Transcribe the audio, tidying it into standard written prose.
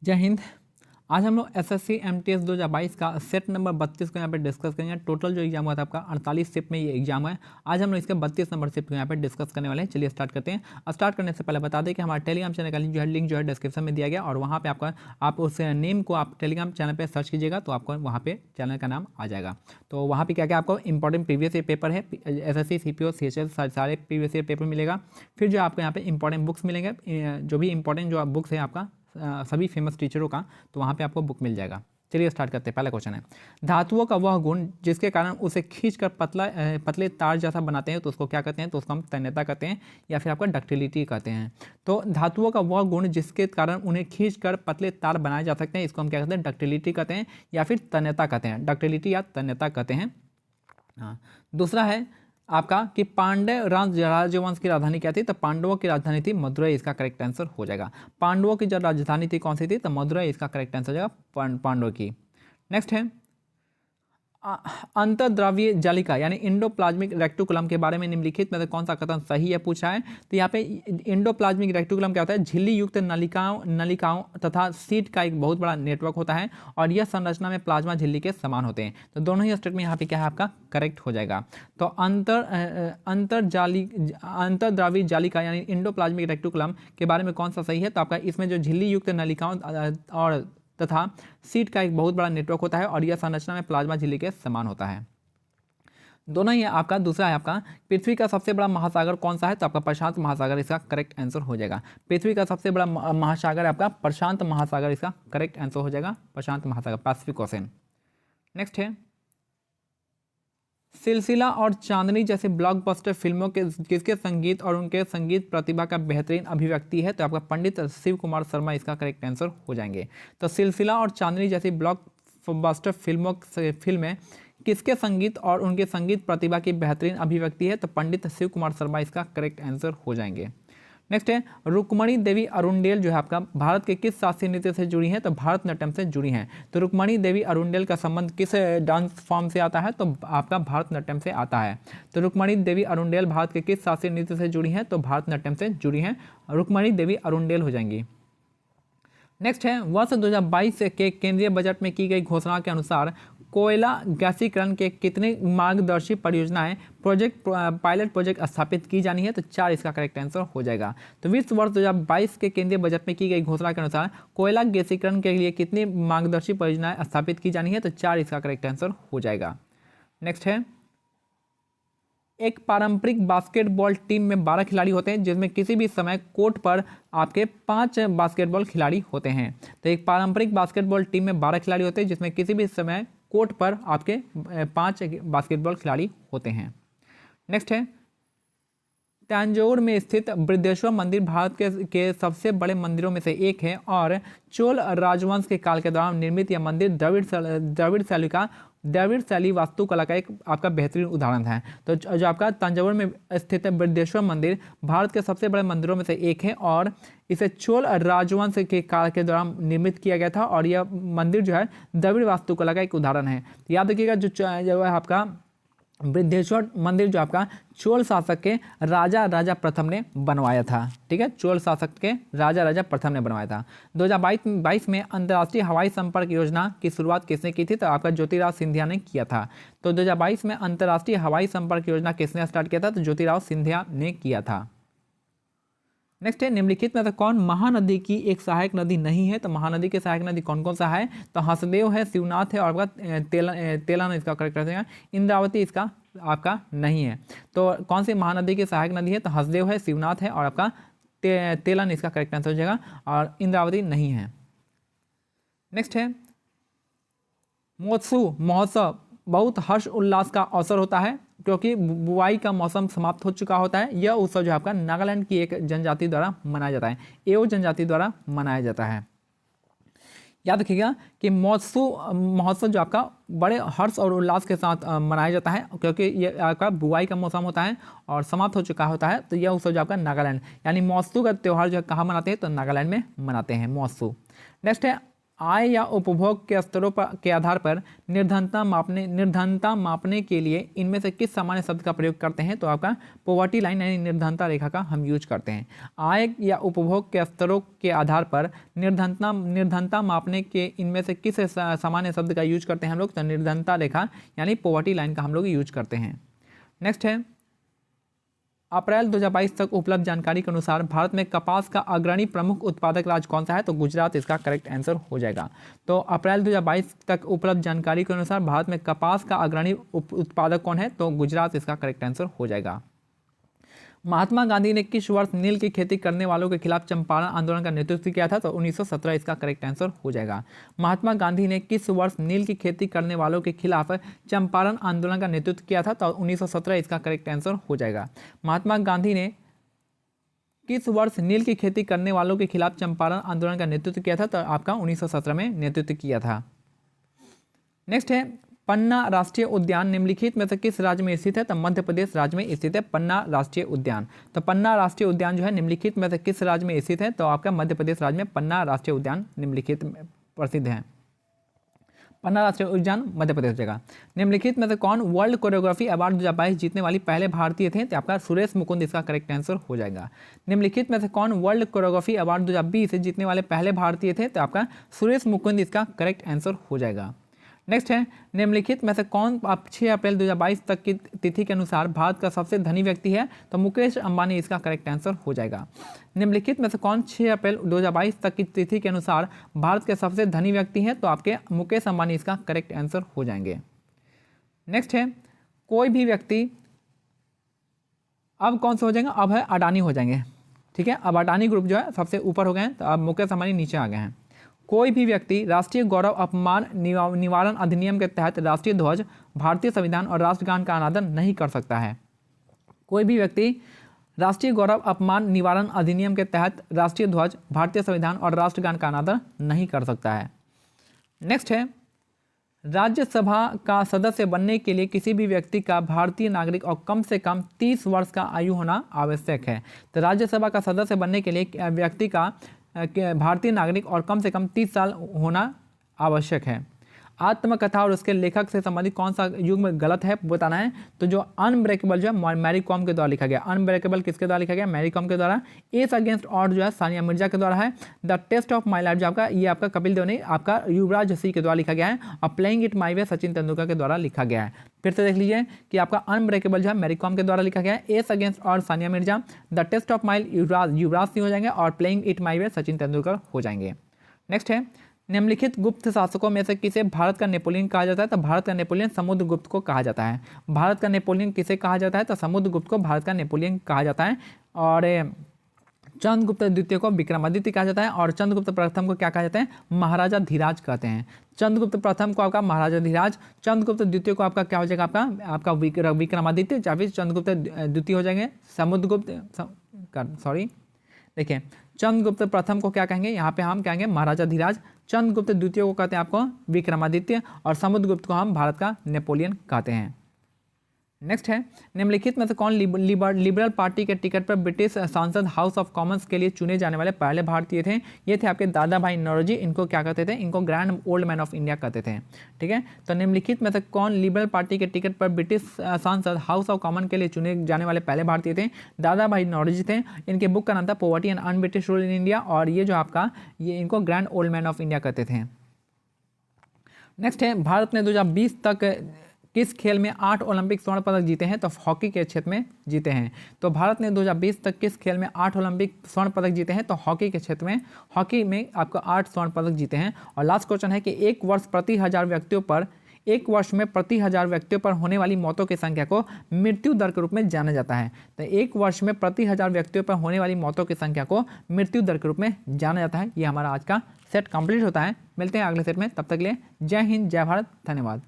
जय हिंद। आज हम लोग एसएससी एमटीएस 2022 का सेट नंबर 32 को यहाँ पे डिस्कस करेंगे। टोटल जो एग्जाम हुआ था आपका 48 शिफ्ट में ये एग्जाम है। आज हम लोग इसके 32 नंबर शिफ्ट को यहाँ पे डिस्कस करने वाले हैं। चलिए स्टार्ट करते हैं। स्टार्ट करने से पहले बता दें कि हमारे टेलीग्राम चैनल का लिंक जो है डिस्क्रिप्शन में दिया गया और वहाँ पे आप उस नेम को आप टेलीग्राम चैनल पर सर्च कीजिएगा तो आपको वहाँ पे चैनल का नाम आ जाएगा। तो वहाँ पे क्या क्या आपको इंपॉर्टेंट प्रीवियस ईयर पेपर है, एसएससी सीपीओ सीएचएस सारे प्रीवियस ईयर पेपर मिलेगा। फिर जो आपको यहाँ पे इंपॉर्टेंट बुक्स मिलेंगे, जो भी इंपॉर्टेंट जो बुक्स है आपका सभी फेमस टीचरों का, तो वहाँ पे आपको बुक मिल जाएगा। चलिए स्टार्ट करते हैं। पहला क्वेश्चन है, धातुओं का वह गुण जिसके कारण उसे खींचकर पतले तार जैसा बनाते हैं तो उसको क्या कहते हैं? तो उसको हम तन्यता कहते हैं या फिर आपका डक्टिलिटी कहते हैं। तो धातुओं का वह गुण जिसके कारण उन्हें खींचकर पतले तार बनाए जा सकते हैं, इसको हम क्या कहते हैं? डक्टिलिटी कहते हैं या फिर तन्यता कहते हैं। डक्टिलिटी या तन्यता कहते हैं। हाँ, दूसरा है आपका कि पांड्य राजवंश की राजधानी क्या थी? तो पांडवों की राजधानी थी मदुरई, इसका करेक्ट आंसर हो जाएगा। पांडवों की जो राजधानी थी कौन सी थी? तो मदुरई, इसका करेक्ट आंसर हो जाएगा पांडवों की। नेक्स्ट है अंतर्द्रव्यीय जालिका यानी इंडोप्लाज्मिक रेक्टिकुलम के बारे में निम्नलिखित में से कौन सा कथन सही है पूछा है। तो यहाँ पे इंडोप्लाज्मिक रेक्टिकुलम क्या होता है? झिल्ली युक्त नलिकाओं तथा सीट का एक बहुत बड़ा नेटवर्क होता है और यह संरचना में प्लाज्मा झिल्ली के समान होते हैं। तो दोनों ही स्टेटमेंट यहाँ पे क्या है आपका? करेक्ट हो जाएगा। तो अंतर्द्रव्यीय जालिका यानी इंडोप्लाज्मिक रेक्टिकुलम के बारे में कौन सा सही है? तो आपका इसमें जो झिल्ली युक्त नलिकाओं और तथा सीट का एक बहुत बड़ा नेटवर्क होता है और यह संरचना में प्लाज्मा झिल्ली के समान होता है। दोनों ही आपका। दूसरा है आपका पृथ्वी का सबसे बड़ा महासागर कौन सा है? तो आपका प्रशांत महासागर, इसका करेक्ट आंसर हो जाएगा। पृथ्वी का सबसे बड़ा महासागर आपका प्रशांत महासागर, इसका करेक्ट आंसर हो जाएगा प्रशांत महासागर, पैसिफिक ओशन। नेक्स्ट है सिलसिला और चांदनी जैसे ब्लॉकबस्टर फिल्मों के किसके संगीत और उनके संगीत प्रतिभा का बेहतरीन अभिव्यक्ति है? तो आपका पंडित शिव कुमार शर्मा, इसका करेक्ट आंसर हो जाएंगे। तो सिलसिला और चांदनी जैसी ब्लॉकबस्टर फिल्में किसके संगीत और उनके संगीत प्रतिभा की बेहतरीन अभिव्यक्ति है? तो पंडित शिव कुमार शर्मा, इसका करेक्ट आंसर हो जाएंगे। नेक्स्ट है रुक्मणी देवी अरुंडेल जो है आपका भारत के किस शास्त्रीय नृत्य से जुड़ी हैं? तो भारतनाट्यम से जुड़ी हैं। तो रुक्मणी देवी अरुंडेल का संबंध किस डांस फॉर्म से आता है? तो आपका भारतनाट्यम से आता है। तो रुक्मणी देवी अरुंडेल भारत के किस शास्त्रीय नृत्य से जुड़ी हैं? तो भारतनाट्यम से जुड़ी हैं। रुक्मणी देवी अरुंडेल हो जाएंगी। नेक्स्ट है वर्ष 2022 के केंद्रीय बजट में की गई घोषणा के अनुसार कोयला गैसीकरण के कितने मार्गदर्शी परियोजनाएं पायलट प्रोजेक्ट स्थापित की जानी है? तो 4, इसका करेक्ट आंसर हो जाएगा। तो वित्त वर्ष 2022 के केंद्रीय बजट में की गई घोषणा के अनुसार कोयला गैसीकरण के लिए कितनी मार्गदर्शी परियोजनाएं स्थापित की जानी है? तो 4, इसका करेक्ट आंसर हो जाएगा। नेक्स्ट है एक पारंपरिक बास्केटबॉल टीम में 12 खिलाड़ी होते हैं जिसमें किसी भी समय कोर्ट पर आपके 5 बास्केटबॉल खिलाड़ी होते हैं। तो एक पारंपरिक बास्केटबॉल टीम में 12 खिलाड़ी होते हैं जिसमें किसी भी समय कोर्ट पर आपके 5 बास्केटबॉल खिलाड़ी होते हैं। नेक्स्ट है तंजौर में स्थित बृहदेश्वर मंदिर भारत के सबसे बड़े मंदिरों में से एक है और चोल राजवंश के काल के दौरान निर्मित यह मंदिर द्रविड़ शैली वास्तुकला का एक आपका बेहतरीन उदाहरण है। तो जो आपका तंजौर में स्थित है बृहदेश्वर मंदिर भारत के सबसे बड़े मंदिरों में से एक है और इसे चोल राजवंश के काल के दौरान निर्मित किया गया था और यह मंदिर जो है द्रविड़ वास्तुकला का एक उदाहरण है। याद रखिएगा जो है आपका बृहदेश्वर मंदिर जो आपका चोल शासक के राजा प्रथम ने बनवाया था। ठीक है, चोल शासक के राजा प्रथम ने बनवाया था। 2022 में अंतर्राष्ट्रीय हवाई संपर्क योजना की शुरुआत किसने की थी? तो आपका ज्योतिराव सिंधिया ने किया था। तो 2022 में अंतर्राष्ट्रीय हवाई संपर्क योजना किसने स्टार्ट किया था? तो ज्योतिराव सिंधिया ने किया था। नेक्स्ट है निम्नलिखित में से कौन महानदी की एक सहायक नदी नहीं है? तो महानदी की सहायक नदी कौन कौन सा है? तो हसदेव है, शिवनाथ है और आपका तेलन इसका करेक्ट रहेगा। इंद्रावती इसका आपका नहीं है। तो कौन सी महानदी की सहायक नदी है? तो हसदेव है, शिवनाथ है और आपका तेलन इसका करेक्ट आंसर हो जाएगा और इंद्रावती नहीं है। नेक्स्ट है महोत्सव बहुत हर्ष उल्लास का अवसर होता है क्योंकि बुआई का मौसम समाप्त हो चुका होता है। यह उत्सव जो आपका नागालैंड की एक जनजाति द्वारा मनाया जाता है, एओ जनजाति द्वारा मनाया जाता है। याद रखिएगा कि महोत्सव जो आपका बड़े हर्ष और उल्लास के साथ मनाया जाता है क्योंकि ये आपका बुआई का मौसम होता है और समाप्त हो चुका होता है। तो यह उत्सव जो आपका नागालैंड यानी महोत्सव का त्यौहार जो है कहाँ मनाते हैं? तो नागालैंड में मनाते हैं महोत्सव। नेक्स्ट है आय या उपभोग के स्तरों पर के आधार पर निर्धनता मापने के लिए इनमें से किस सामान्य शब्द का प्रयोग करते हैं? तो आपका पॉवर्टी लाइन यानी निर्धनता रेखा का हम यूज करते हैं। आय या उपभोग के स्तरों के आधार पर निर्धनता मापने के इनमें से किस सामान्य शब्द का यूज करते हैं हम लोग? तो निर्धनता रेखा यानी पॉवर्टी लाइन का हम लोग यूज करते हैं। नेक्स्ट है, अप्रैल 2022 तक उपलब्ध जानकारी के अनुसार भारत में कपास का अग्रणी प्रमुख उत्पादक राज्य कौन सा है? तो गुजरात इसका करेक्ट आंसर हो जाएगा। तो अप्रैल 2022 तक उपलब्ध जानकारी के अनुसार भारत में कपास का अग्रणी उत्पादक कौन है? तो गुजरात इसका करेक्ट आंसर हो जाएगा। महात्मा गांधी ने किस वर्ष नील की खेती करने वालों के खिलाफ चंपारण आंदोलन का नेतृत्व किया था? तो 1917 इसका करेक्ट आंसर हो जाएगा। महात्मा गांधी ने किस वर्ष नील की खेती करने वालों के खिलाफ चंपारण आंदोलन का नेतृत्व किया था? तो 1917 इसका करेक्ट आंसर हो जाएगा। महात्मा गांधी ने किस वर्ष नील की खेती करने वालों के खिलाफ चंपारण आंदोलन का नेतृत्व किया था? तो आपका 1917 में नेतृत्व किया था। नेक्स्ट है, पन्ना राष्ट्रीय उद्यान निम्नलिखित में से किस राज्य में स्थित है? तो मध्य प्रदेश राज्य में स्थित है पन्ना राष्ट्रीय उद्यान। तो पन्ना राष्ट्रीय उद्यान जो है निम्नलिखित में से किस राज्य में स्थित है? तो आपका मध्य प्रदेश राज्य में पन्ना राष्ट्रीय उद्यान निम्नलिखित प्रसिद्ध है। पन्ना राष्ट्रीय उद्यान मध्य प्रदेश जगह। निम्नलिखित में से कौन वर्ल्ड कोरियोग्राफी अवार्ड 2022 जीतने वाली पहले भारतीय थे? तो आपका सुरेश मुकुंद इसका करेक्ट आंसर हो जाएगा। निम्नलिखित में से कौन वर्ल्ड कोरियोग्राफी अवार्ड 2020 जीतने वाले पहले भारतीय थे? तो आपका सुरेश मुकुंद इसका करेक्ट आंसर हो जाएगा। नेक्स्ट है, निम्नलिखित में से कौन 6 अप्रैल 2022 तक की तिथि के अनुसार भारत का सबसे धनी व्यक्ति है? तो मुकेश अंबानी इसका करेक्ट आंसर हो जाएगा। निम्नलिखित में से कौन 6 अप्रैल 2022 तक की तिथि के अनुसार भारत के सबसे धनी व्यक्ति हैं? तो आपके मुकेश अंबानी इसका करेक्ट आंसर हो जाएंगे। नेक्स्ट है, कोई भी व्यक्ति अब कौन से हो जाएंगे? अब है अडानी हो जाएंगे। ठीक है, अब अडानी ग्रुप जो है सबसे ऊपर हो गए हैं, तो अब मुकेश अंबानी नीचे आ गए हैं। कोई भी व्यक्ति राष्ट्रीय गौरव अपमान निवारण अधिनियम के तहत राष्ट्रीय ध्वज, भारतीय संविधान और राष्ट्रगान का अनादर नहीं कर सकता है। कोई भी व्यक्ति राष्ट्रीय गौरव अपमान निवारण अधिनियम के तहत राष्ट्रीय ध्वज, भारतीय संविधान और राष्ट्रगान का अनादर नहीं कर सकता है। नेक्स्ट है, राज्यसभा का सदस्य बनने के लिए किसी भी व्यक्ति का भारतीय नागरिक और कम से कम 30 वर्ष का आयु होना आवश्यक है। तो राज्यसभा का सदस्य बनने के लिए व्यक्ति का भारतीय नागरिक और कम से कम 30 साल होना आवश्यक है। आत्मकथा और उसके लेखक से संबंधित कौन सा युग में गलत है बताना है। तो जो अनब्रेकेबल जो है मैरी कॉम के द्वारा लिखा गया। अनब्रेकेबल किसके द्वारा लिखा गया? मैरी कॉम के द्वारा। एस अगेंस्ट ऑड जो है सानिया मिर्जा के द्वारा है। The test of my life जो आपका ये आपका कपिल देव ने आपका युवराज सिंह के द्वारा लिखा गया है। और playing it my way Sachin Tendulkar के द्वारा लिखा गया है। फिर से देख लीजिए कि आपका अनब्रेकेबल जो है मैरी कॉम के द्वारा लिखा गया है। Ace against odd Sania Mirza. The test of my Yuvraj Singh हो जाएंगे और playing it my way Sachin Tendulkar हो जाएंगे। नेक्स्ट है, निम्नलिखित गुप्त शासकों में से किसे भारत का नेपोलियन कहा जाता है? तो भारत का नेपोलियन समुद्रगुप्त को कहा जाता है। भारत का नेपोलियन किसे कहा जाता है? तो समुद्रगुप्त को भारत का नेपोलियन कहा जाता है। और चंद्रगुप्त द्वितीय को विक्रमादित्य कहा जाता है। और चंद्रगुप्त प्रथम को क्या कहा जाता है? महाराजा धीराज कहते हैं। चंद्रगुप्त प्रथम को आपका महाराजा धीराज, चंद्रगुप्त द्वितीय को आपका क्या हो जाएगा? आपका विक्रमादित्य, या फिर चंद्रगुप्त द्वितीय हो जाएंगे समुद्रगुप्त। सॉरी, देखिए चंद्रगुप्त प्रथम को क्या कहेंगे? यहाँ पे हम कहेंगे महाराजा धीराज। चंद्रगुप्त द्वितीय को कहते हैं आपको विक्रमादित्य। और समुद्रगुप्त को हम भारत का नेपोलियन कहते हैं। नेक्स्ट है, निम्नलिखित में से कौन लिबरल पार्टी के टिकट पर ब्रिटिश सांसद हाउस ऑफ कॉमन्स के लिए चुने जाने वाले पहले भारतीय थे? ये थे आपके दादा भाई नौरोजी। इनको क्या कहते थे? इनको grand old man of India कहते थे। ठीक है, तो निम्नलिखित में से कौन लिबरल पार्टी के टिकट पर ब्रिटिश सांसद हाउस ऑफ कॉमन के लिए चुने जाने वाले पहले भारतीय थे? दादा भाई नौरोजी थे। इनके बुक का नाम था poverty and un British rule in India. और ये जो आपका ये इनको grand old man of India कहते थे। नेक्स्ट है, भारत ने 2020 तक किस खेल में 8 ओलंपिक स्वर्ण पदक जीते हैं? तो हॉकी के क्षेत्र में जीते हैं। तो भारत ने 2020 तक किस खेल में 8 ओलंपिक स्वर्ण पदक जीते हैं? तो हॉकी के क्षेत्र में, हॉकी में आपको 8 स्वर्ण पदक जीते हैं। और लास्ट क्वेश्चन है कि एक वर्ष में प्रति 1000 व्यक्तियों पर होने वाली मौतों की संख्या को मृत्यु दर के रूप में जाना जाता है। तो एक वर्ष में प्रति 1000 व्यक्तियों पर होने वाली मौतों की संख्या को मृत्यु दर के रूप में जाना जाता है। ये हमारा आज का सेट कंप्लीट होता है। मिलते हैं अगले सेट में, तब तक के लिए जय हिंद, जय भारत, धन्यवाद।